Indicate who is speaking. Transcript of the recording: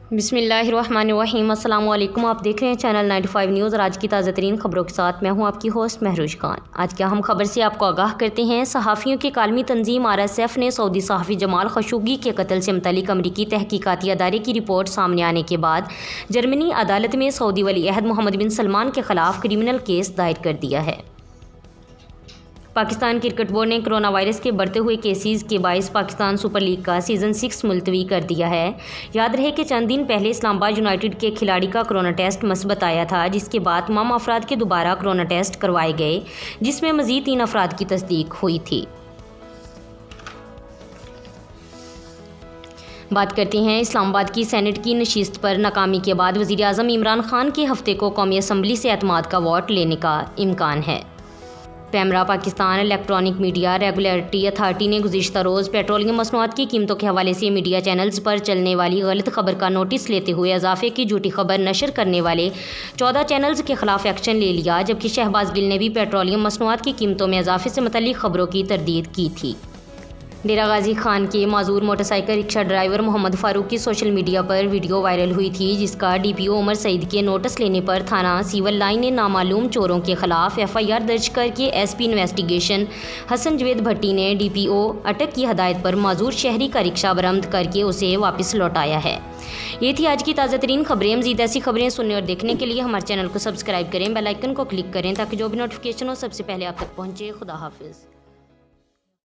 Speaker 1: बिस्मिल्लाहिर्रहमानिर्रहीम। अस्सलाम वालेकुम। आप देख रहे हैं चैनल 95 न्यूज़ और आज की ताज़ा तरीन खबरों के साथ मैं हूं आपकी होस्ट महरूज खान। आज क्या हम खबर से आपको आगाह करते हैं। सहाफ़ियों की कालमी तंजीम RSF ने सऊदी सहाफ़ी जमाल खशोगी के कत्ल से मुतल्लिक़ अमरीकी तहकीकाती अदारे की रिपोर्ट सामने आने के बाद जर्मनी अदालत में सऊदी वली अहद मोहम्मद बिन सलमान के ख़िलाफ़ क्रिमिनल केस दायर कर दिया है। पाकिस्तान क्रिकेट बोर्ड ने कोरोना वायरस के बढ़ते हुए केसेस के बायस पाकिस्तान सुपर लीग का सीज़न 6 मुलतवी कर दिया है। याद रहे कि चंद दिन पहले इस्लामाबाद यूनाइटेड के खिलाड़ी का कोरोना टेस्ट मस्बत आया था, जिसके बाद तमाम अफराद के दोबारा कोरोना टेस्ट करवाए गए, जिसमें मज़ीद 3 अफराद की तस्दीक हुई थी। बात करते हैं इस्लामाबाद की सेनेट की नशिस्त पर नाकामी के बाद वज़ीर आज़म इमरान खान के हफ्ते को कौमी असम्बली से एतमाद का वोट लेने का इम्कान है। PEMRA Pakistan electronic media regulatory authority ने गुज़िश्ता रोज़ पेट्रोलियम मसनूआत की कीमतों के हवाले से मीडिया चैनल्स पर चलने वाली गलत खबर का नोटिस लेते हुए इजाफे की झूठी खबर नशर करने वाले 14 चैनल्स के खिलाफ एक्शन ले लिया, जबकि शहबाज गिल ने भी पेट्रोलियम मसनूआत की कीमतों में इजाफे से मुतल्लिक़ खबरों की तरदीद की थी। डेरा गाजी खान के माजूर motorcycle rickshaw driver Mohammad Farooq की सोशल मीडिया पर वीडियो वायरल हुई थी, जिसका DPO उमर सईद के नोटिस लेने पर थाना सिविल लाइन ने नामालूम चोरों के खिलाफ FIR दर्ज करके SP इन्वेस्टिगेशन हसन जवेद भट्टी ने DPO अटक की हदायत पर माजूर शहरी का रिक्शा बरामद करके उसे वापस लौटाया है। ये थी आज की ताज़ा तरीन खबरें। मज़ीद ऐसी खबरें सुनने और देखने के लिए हमारे चैनल को सब्सक्राइब करें, बेल आइकन को क्लिक करें ताकि जो भी नोटिफिकेशन हो सबसे पहले आप तक पहुँचे। खुदा हाफिज़।